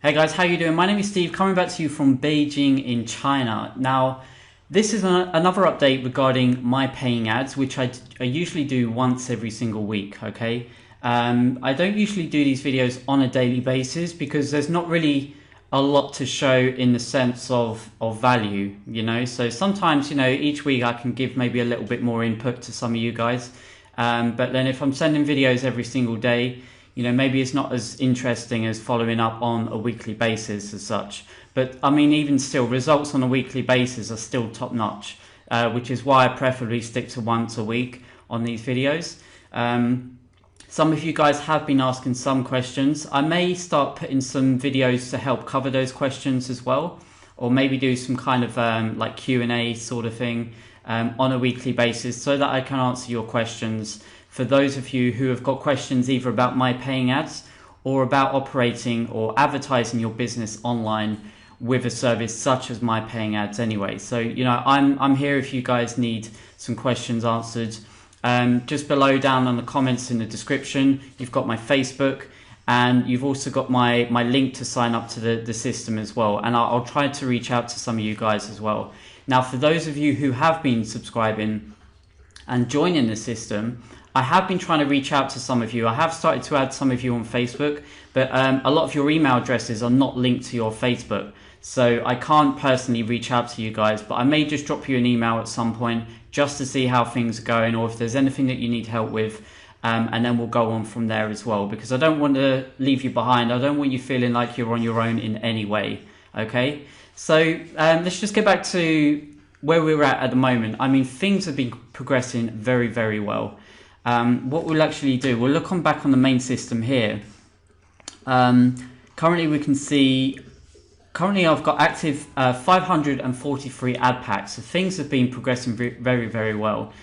Hey guys, how you doing? My name is Steve, coming back to you from Beijing in China. Now, this is another update regarding my paying ads, which I usually do once every single week, okay? I don't usually do these videos on a daily basis because there's not really a lot to show in the sense of value, you know? So sometimes, you know, each week I can give maybe a little bit more input to some of you guys. But then if I'm sending videos every single day, you know, maybe it's not as interesting as following up on a weekly basis as such. But I mean, even still, results on a weekly basis are still top notch, which is why I preferably stick to once a week on these videos. Some of you guys have been asking some questions. I may start putting some videos to help cover those questions as well, or maybe do some kind of like Q&A sort of thing on a weekly basis so that I can answer your questions. For those of you who have got questions either about my paying ads or about operating or advertising your business online with a service such as my paying ads anyway. So, you know, I'm here if you guys need some questions answered. Just below down on the comments in the description, you've got my Facebook and you've also got my link to sign up to the system as well. And I'll try to reach out to some of you guys as well. Now, for those of you who have been subscribing and joining the system, I have been trying to reach out to some of you. I have started to add some of you on Facebook, but a lot of your email addresses are not linked to your Facebook. So I can't personally reach out to you guys, but I may just drop you an email at some point just to see how things are going or if there's anything that you need help with. And then we'll go on from there as well, because I don't want to leave you behind. I don't want you feeling like you're on your own in any way. Okay, so let's just get back to where we're at the moment. I mean, things have been progressing very, very well. What we'll actually do, we'll look back on the main system here. Currently we can see, I've got active 543 ad packs. So things have been progressing very, very well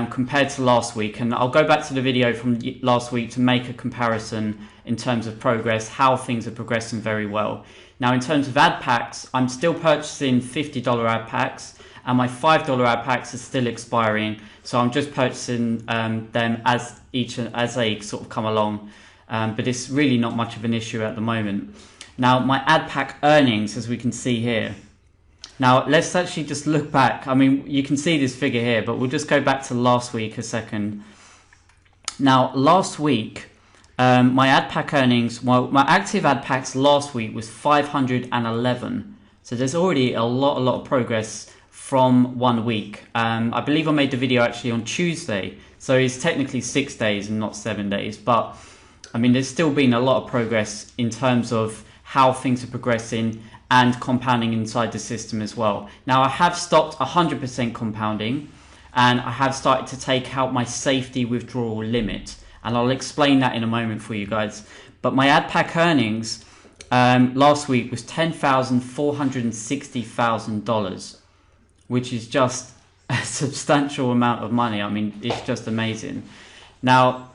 compared to last week. And I'll go back to the video from last week to make a comparison in terms of progress, how things are progressing very well. Now, in terms of ad packs, I'm still purchasing $50 ad packs, and my $5 ad packs are still expiring. So I'm just purchasing them as they sort of come along. But it's really not much of an issue at the moment. Now, my ad pack earnings, as we can see here. Now, let's actually just look back. I mean, you can see this figure here, but we'll just go back to last week a second. Now, last week, my ad pack earnings, well, my active ad packs last week was 511. So there's already a lot of progress from 1 week. I believe I made the video actually on Tuesday, so it's technically 6 days and not 7 days, but I mean, there's still been a lot of progress in terms of how things are progressing and compounding inside the system as well. Now, I have stopped 100% compounding and I have started to take out my safety withdrawal limit, and I'll explain that in a moment for you guys. But my ad pack earnings last week was $10,460,000, which is just a substantial amount of money. I mean, it's just amazing. Now,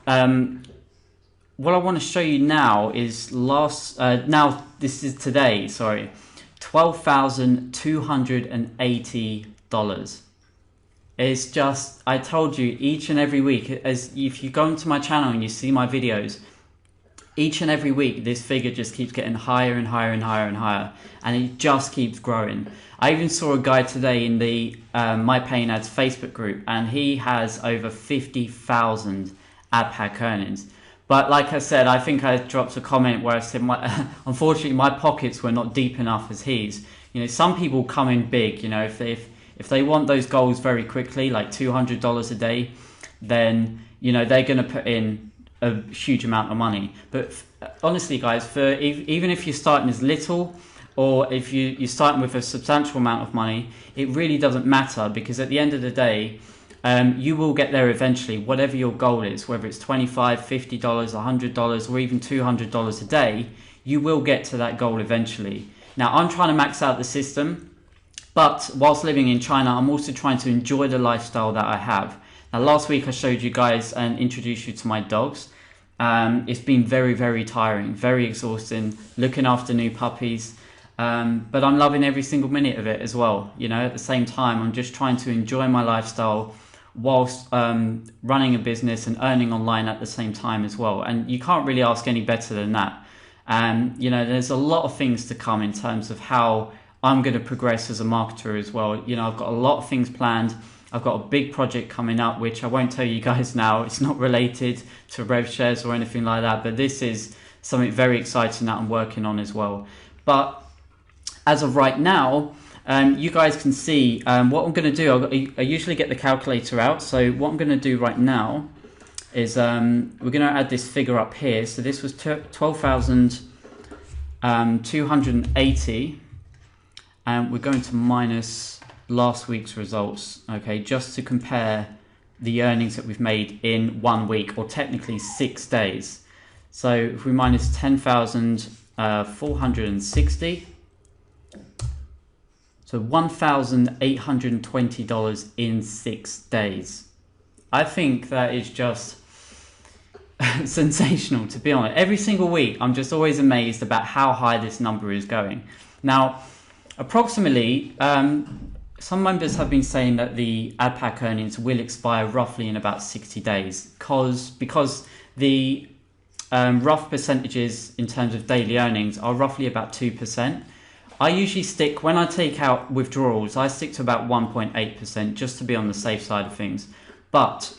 what I want to show you now is this is today, sorry, $12,280. It's just, I told you, each and every week, as if you go into my channel and you see my videos, each and every week, this figure just keeps getting higher and higher and higher and higher, and it just keeps growing. I even saw a guy today in the My Paying Ads Facebook group, and he has over 50,000 ad pack earnings. But like I said, I think I dropped a comment where I said, unfortunately, my pockets were not deep enough as his. You know, some people come in big. You know, if they want those goals very quickly, like $200 a day, then you know they're going to put in a huge amount of money. But honestly, guys, even if you're starting as little, or if you're starting with a substantial amount of money, it really doesn't matter, because at the end of the day, you will get there eventually, whatever your goal is, whether it's $25, $50, $100, or even $200 a day, you will get to that goal eventually. Now, I'm trying to max out the system, but whilst living in China, I'm also trying to enjoy the lifestyle that I have. Now, last week I showed you guys and introduced you to my dogs. It's been very, very tiring, very exhausting, looking after new puppies. But I'm loving every single minute of it as well. You know, at the same time, I'm just trying to enjoy my lifestyle whilst running a business and earning online at the same time as well. And you can't really ask any better than that. You know, there's a lot of things to come in terms of how I'm going to progress as a marketer as well. You know, I've got a lot of things planned. I've got a big project coming up, which I won't tell you guys now. It's not related to RevShares or anything like that, but this is something very exciting that I'm working on as well. But as of right now, you guys can see what I'm going to do. I usually get the calculator out. So what I'm going to do right now is we're going to add this figure up here. So this was 12,280, and we're going to minus last week's results, okay, just to compare the earnings that we've made in 1 week, or technically 6 days. So if we minus 10,460, so $1,820 in 6 days. I think that is just sensational, to be honest. Every single week, I'm just always amazed about how high this number is going. Now, approximately, some members have been saying that the ad pack earnings will expire roughly in about 60 days because the rough percentages in terms of daily earnings are roughly about 2%. I usually stick, when I take out withdrawals, I stick to about 1.8% just to be on the safe side of things. But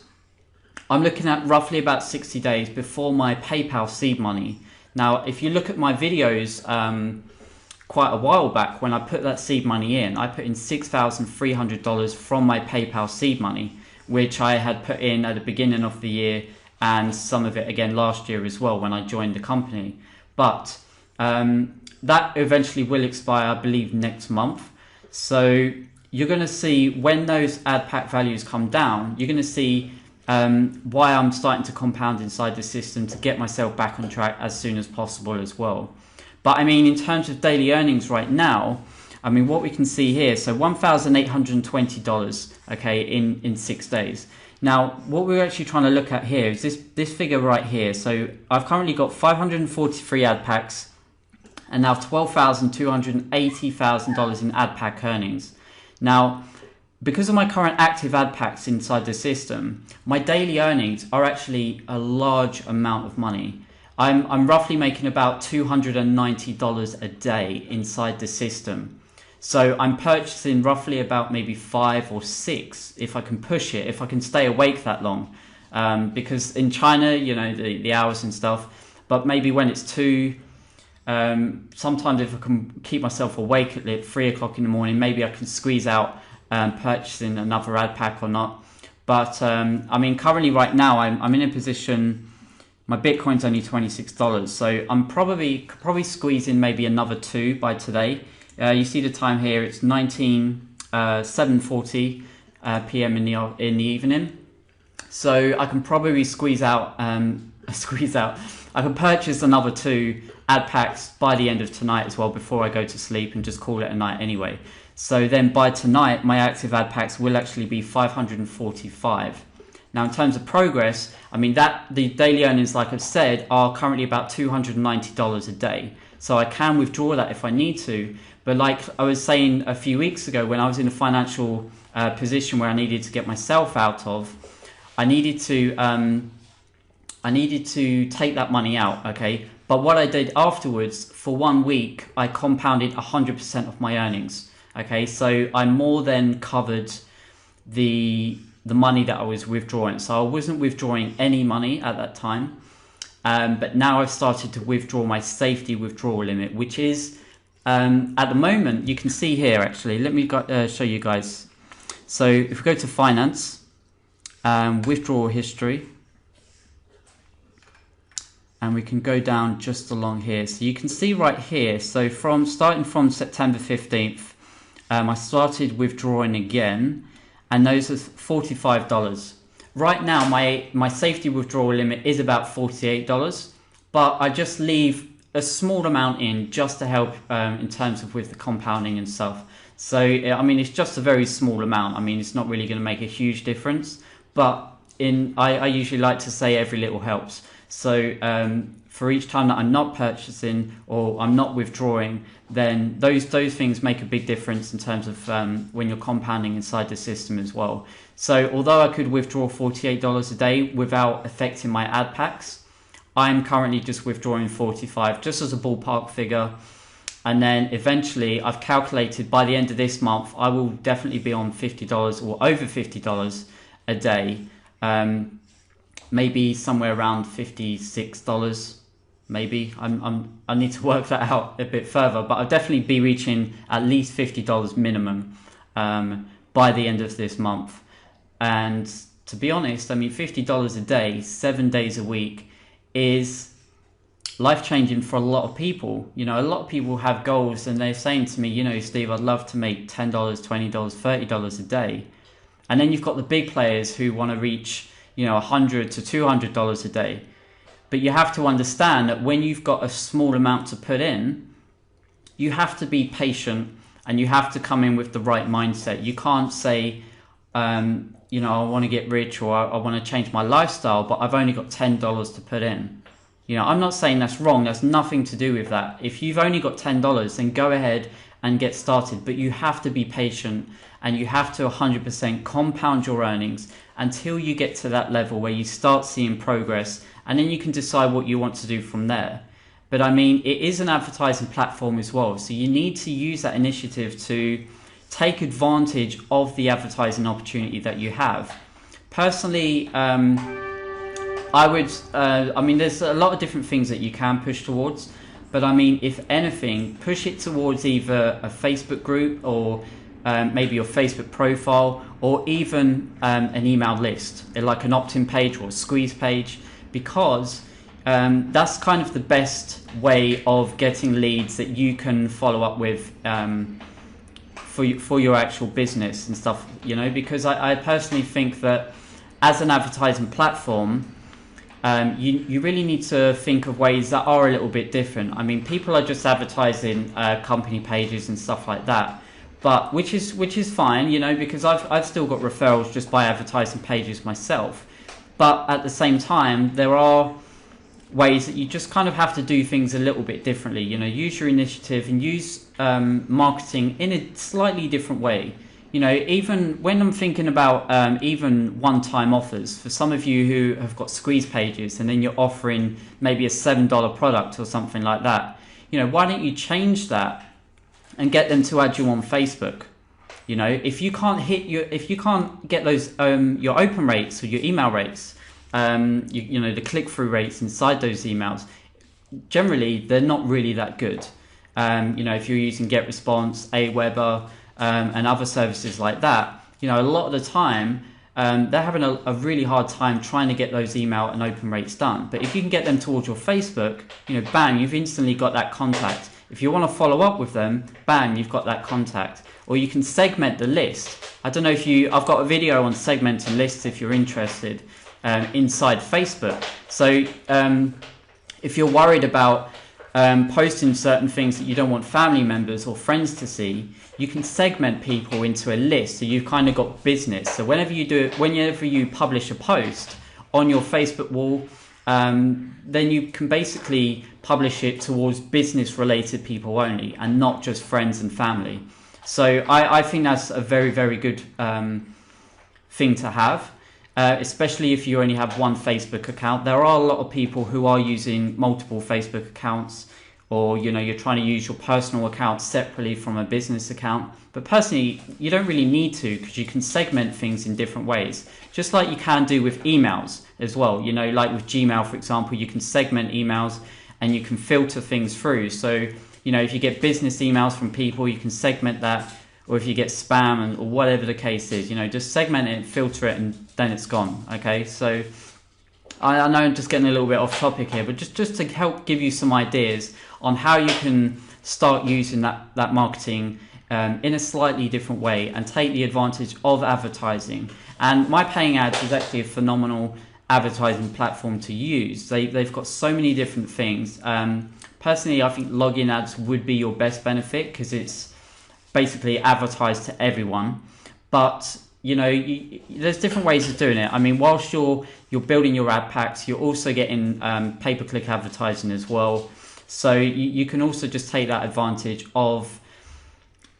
I'm looking at roughly about 60 days before my PayPal seed money. Now, if you look at my videos quite a while back, when I put that seed money in, I put in $6,300 from my PayPal seed money, which I had put in at the beginning of the year and some of it again last year as well when I joined the company. But that eventually will expire, I believe, next month. So you're going to see when those ad pack values come down, you're going to see why I'm starting to compound inside the system to get myself back on track as soon as possible as well. But I mean, in terms of daily earnings right now, I mean, what we can see here, so $1,820, okay, in 6 days. Now, what we're actually trying to look at here is this figure right here. So I've currently got 543 ad packs and now $12,280,000 in ad pack earnings. Now, because of my current active ad packs inside the system, my daily earnings are actually a large amount of money. I'm roughly making about $290 a day inside the system. So I'm purchasing roughly about maybe 5 or 6 if I can push it, if I can stay awake that long. Because in China, you know, the hours and stuff, but maybe when it's 2, sometimes if I can keep myself awake at 3 o'clock in the morning, maybe I can squeeze out purchasing another ad pack or not. But I mean, currently right now, I'm in a position, my Bitcoin's only $26. So I'm probably squeeze in maybe another 2 by today. You see the time here, it's 7:40 p.m. in the evening. So I can probably squeeze out, I can purchase another 2 ad packs by the end of tonight as well before I go to sleep and just call it a night anyway. So then by tonight, my active ad packs will actually be 545. Now, in terms of progress, I mean, the daily earnings, like I've said, are currently about $290 a day. So I can withdraw that if I need to. But like I was saying a few weeks ago, when I was in a financial position where I needed to get myself out of, I needed to take that money out, okay? But what I did afterwards, for 1 week, I compounded 100% of my earnings, okay? So I more than covered the money that I was withdrawing. So I wasn't withdrawing any money at that time. But now I've started to withdraw my safety withdrawal limit, which is, at the moment, you can see here actually, let me show you guys. So if we go to finance, withdrawal history, and we can go down just along here. So you can see right here, so starting from September 15th, I started withdrawing again, and those are $45. Right now, my safety withdrawal limit is about $48, but I just leave a small amount in just to help in terms of with the compounding and stuff. So, I mean, it's just a very small amount. I mean, it's not really going to make a huge difference, but I usually like to say every little helps. So for each time that I'm not purchasing or I'm not withdrawing, then those things make a big difference in terms of when you're compounding inside the system as well. So although I could withdraw $48 a day without affecting my ad packs, I'm currently just withdrawing 45, just as a ballpark figure. And then eventually I've calculated by the end of this month, I will definitely be on $50 or over $50 a day. Maybe somewhere around $56, maybe. I need to work that out a bit further, but I'll definitely be reaching at least $50 minimum by the end of this month. And to be honest, I mean, $50 a day, 7 days a week is life-changing for a lot of people. You know, a lot of people have goals and they're saying to me, you know, Steve, I'd love to make $10, $20, $30 a day. And then you've got the big players who want to reach, you know, $100 to $200 a day. But you have to understand that when you've got a small amount to put in, you have to be patient and you have to come in with the right mindset. You can't say, you know, I want to get rich or I want to change my lifestyle, but I've only got $10 to put in. You know, I'm not saying that's wrong. That's nothing to do with that. If you've only got $10, then go ahead and get started. But you have to be patient and you have to 100% compound your earnings until you get to that level where you start seeing progress, and then you can decide what you want to do from there. But I mean, it is an advertising platform as well. So you need to use that initiative to take advantage of the advertising opportunity that you have. Personally, I would, I mean, there's a lot of different things that you can push towards, but I mean, if anything, push it towards either a Facebook group or maybe your Facebook profile, or even an email list, like an opt-in page or a squeeze page, because that's kind of the best way of getting leads that you can follow up with for your actual business and stuff, you know, because I personally think that as an advertising platform, you really need to think of ways that are a little bit different. I mean, people are just advertising company pages and stuff like that, but which is fine, you know, because I've still got referrals just by advertising pages myself. But at the same time, there are ways that you just kind of have to do things a little bit differently. You know, use your initiative and use marketing in a slightly different way. You know, even when I'm thinking about even one-time offers, for some of you who have got squeeze pages and then you're offering maybe a $7 product or something like that, you know, why don't you change that and get them to add you on Facebook? You know, if you can't get those your open rates or your email rates, you know, the click-through rates inside those emails, generally they're not really that good. You know, if you're using GetResponse, Aweber, and other services like that, you know, a lot of the time they're having a really hard time trying to get those email and open rates done. But if you can get them towards your Facebook, you know, bang, you've instantly got that contact. If you want to follow up with them, bang, you've got that contact. Or you can segment the list. I don't know if I've got a video on segmenting lists if you're interested inside Facebook. So if you're worried about posting certain things that you don't want family members or friends to see, you can segment people into a list. So you've kind of got business. So whenever you publish a post on your Facebook wall, then you can basically publish it towards business related people only and not just friends and family. So I think that's a very, very good thing to have. Especially if you only have one Facebook account. There are a lot of people who are using multiple Facebook accounts, or, you know, you're trying to use your personal account separately from a business account. But personally, you don't really need to, because you can segment things in different ways, just like you can do with emails as well. You know, like with Gmail, for example, you can segment emails and you can filter things through. So, you know, if you get business emails from people, you can segment that. Or if you get spam or whatever the case is, you know, just segment it, filter it, and then it's gone. Okay, so I know I'm just getting a little bit off topic here, but just to help give you some ideas on how you can start using that marketing in a slightly different way and take the advantage of advertising. And MyPaying Ads is actually a phenomenal advertising platform to use. They've got so many different things. Personally, I think login ads would be your best benefit because it's basically advertised to everyone. But you know, there's different ways of doing it. I mean, whilst you're building your ad packs, you're also getting pay-per-click advertising as well. So you can also just take that advantage of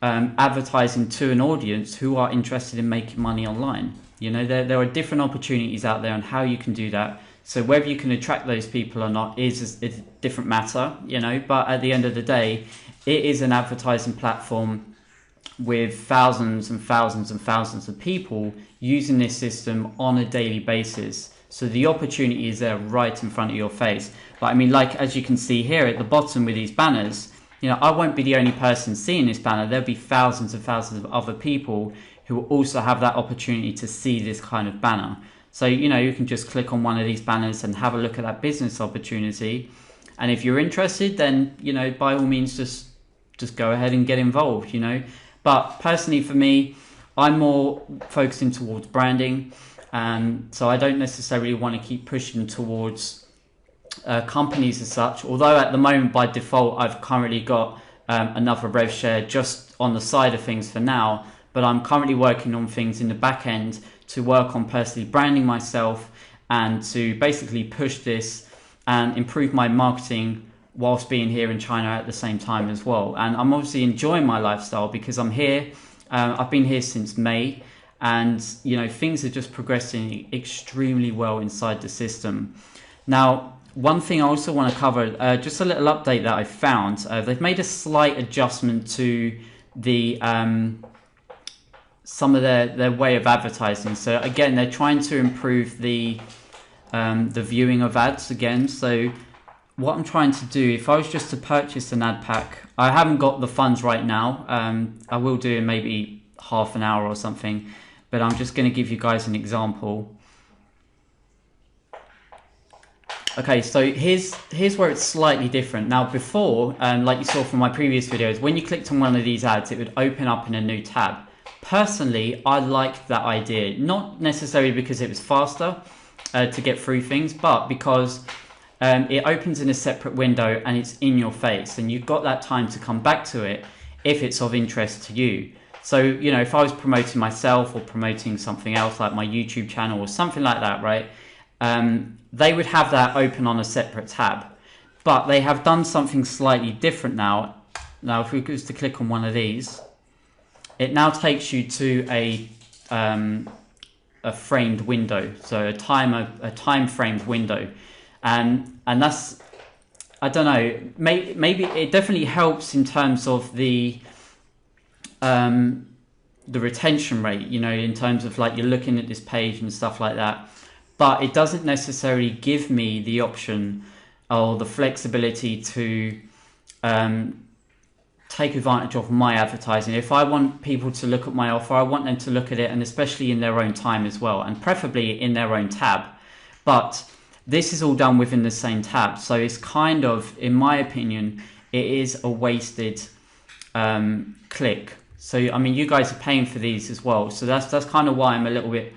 advertising to an audience who are interested in making money online. You know, there are different opportunities out there on how you can do that. So whether you can attract those people or not is a different matter, but at the end of the day, it is an advertising platform with thousands and thousands and thousands of people using this system on a daily basis. So the opportunity is there right in front of your face. But like as you can see here at the bottom with these banners, I won't be the only person seeing this banner. There'll be thousands and thousands of other people who will also have that opportunity to see this kind of banner. So, you can just click on one of these banners and have a look at that business opportunity. And if you're interested, then, by all means, just go ahead and get involved, But personally for me, I'm more focusing towards branding. So I don't necessarily want to keep pushing towards companies as such. Although at the moment, by default, I've currently got another RevShare just on the side of things for now. But I'm currently working on things in the back end to work on personally branding myself and to basically push this and improve my marketing whilst being here in China at the same time as well. And I'm obviously enjoying my lifestyle because I'm here. I've been here since May, and things are just progressing extremely well inside the system. Now, one thing I also want to cover, just a little update that I found. They've made a slight adjustment to the some of their way of advertising. So again, they're trying to improve the viewing of ads again. So what I'm trying to do, if I was just to purchase an ad pack, I haven't got the funds right now. I will do in maybe half an hour or something, but I'm just going to give you guys an example. Okay, so here's where it's slightly different. Now before, like you saw from my previous videos, when you clicked on one of these ads, it would open up in a new tab. Personally, I liked that idea, not necessarily because it was faster to get through things, but because it opens in a separate window and it's in your face, and you've got that time to come back to it if it's of interest to you. So, if I was promoting myself or promoting something else like my YouTube channel or something like that, right? They would have that open on a separate tab, but they have done something slightly different now. Now, if we go to click on one of these, it now takes you to a framed window, so a time framed window, and that's, I don't know, maybe it definitely helps in terms of the retention rate, in terms of like you're looking at this page and stuff like that. But it doesn't necessarily give me the option or the flexibility to take advantage of my advertising. If I want people to look at my offer, I want them to look at it, and especially in their own time as well, and preferably in their own tab. But this is all done within the same tab. So it's kind of, in my opinion, it is a wasted click. So, you guys are paying for these as well. So that's kind of why I'm a little bit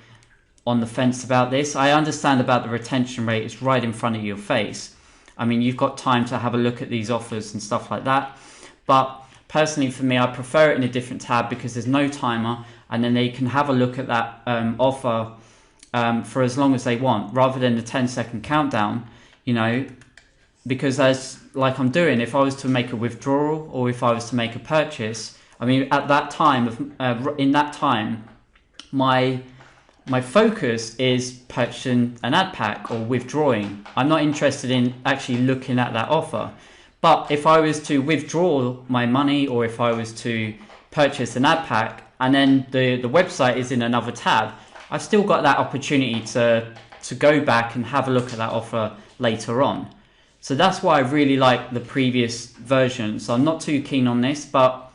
on the fence about this. I understand about the retention rate. It's right in front of your face. You've got time to have a look at these offers and stuff like that. But personally, for me, I prefer it in a different tab because there's no timer, and then they can have a look at that offer for as long as they want, rather than the 10-second countdown, because as like I'm doing, if I was to make a withdrawal or if I was to make a purchase, at that time, in that time, my focus is purchasing an ad pack or withdrawing. I'm not interested in actually looking at that offer. But if I was to withdraw my money, or if I was to purchase an ad pack and then the website is in another tab, I've still got that opportunity to go back and have a look at that offer later on. So that's why I really like the previous version. So I'm not too keen on this, but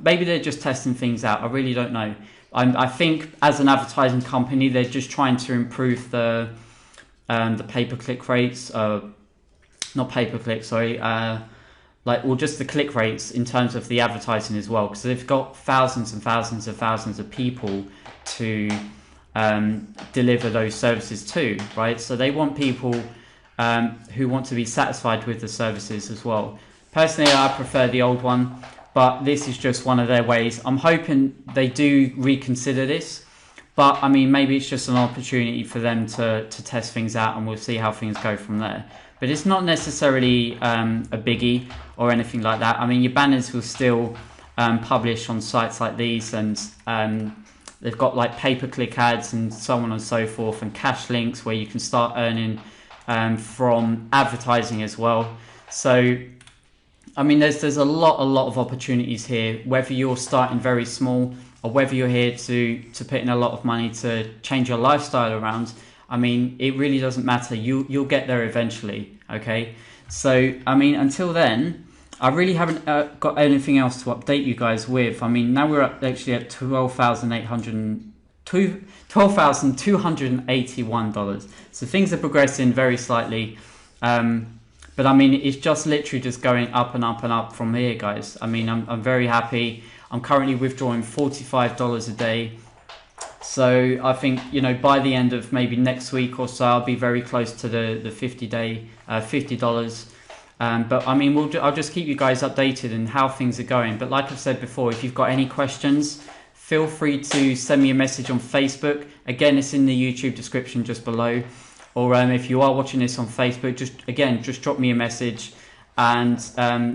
maybe they're just testing things out. I really don't know. I think as an advertising company, they're just trying to improve the pay-per-click rates. Not pay-per-click, sorry. Just the click rates in terms of the advertising as well, because they've got thousands and thousands and thousands of people to deliver those services to, right? So they want people who want to be satisfied with the services as well. Personally, I prefer the old one, but this is just one of their ways. I'm hoping they do reconsider this, but maybe it's just an opportunity for them to test things out, and we'll see how things go from there. But it's not necessarily a biggie or anything like that. Your banners will still publish on sites like these, and they've got like pay-per-click ads and so on and so forth, and cash links where you can start earning from advertising as well. So I mean, there's a lot of opportunities here, whether you're starting very small or whether you're here to put in a lot of money to change your lifestyle around. I mean, it really doesn't matter. You'll get there eventually. Okay. So, I mean, until then, I really haven't got anything else to update you guys with. I mean, now we're actually at $12,281. So things are progressing very slightly. But I mean, it's just literally just going up and up and up from here, guys. I mean, I'm very happy. I'm currently withdrawing $45 a day. So I think, you know, by the end of maybe next week or so, I'll be very close to the $50 $50. But I mean, I'll just keep you guys updated on how things are going. But like I've said before, if you've got any questions, feel free to send me a message on Facebook. Again, it's in the YouTube description just below. Or if you are watching this on Facebook, just drop me a message. And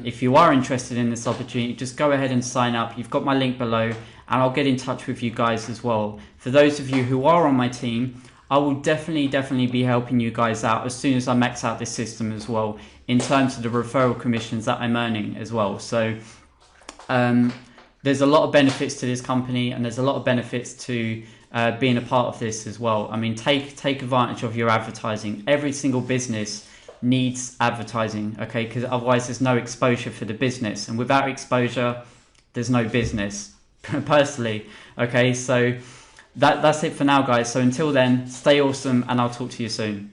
if you are interested in this opportunity, just go ahead and sign up. You've got my link below, and I'll get in touch with you guys as well. For those of you who are on my team, I will definitely be helping you guys out as soon as I max out this system as well, in terms of the referral commissions that I'm earning as well. So there's a lot of benefits to this company, and there's a lot of benefits to being a part of this as well. I mean, take advantage of your advertising. Every single business needs advertising, okay? Because otherwise there's no exposure for the business, and without exposure, there's no business. Personally, okay? So that's it for now, guys. So until then, stay awesome, and I'll talk to you soon.